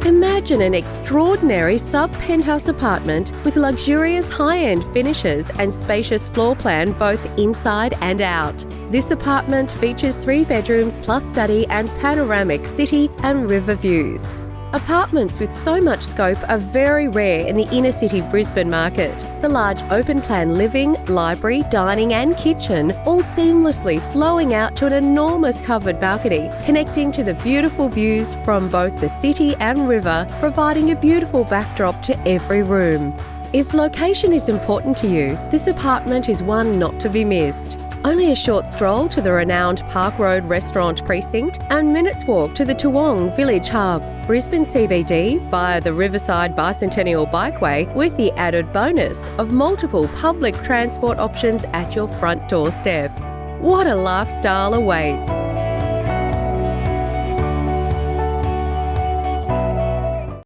Imagine an extraordinary sub-penthouse apartment with luxurious high-end finishes and spacious floor plan both inside and out. This apartment features 3 bedrooms plus study and panoramic city and river views. Apartments with so much scope are very rare in the inner city Brisbane market. The large open-plan living, library, dining and kitchen all seamlessly flowing out to an enormous covered balcony, connecting to the beautiful views from both the city and river, providing a beautiful backdrop to every room. If location is important to you, this apartment is one not to be missed. Only a short stroll to the renowned Park Road Restaurant Precinct and minutes walk to the Toowong Village Hub, Brisbane CBD via the Riverside Bicentennial Bikeway, with the added bonus of multiple public transport options at your front doorstep. What a lifestyle awaits!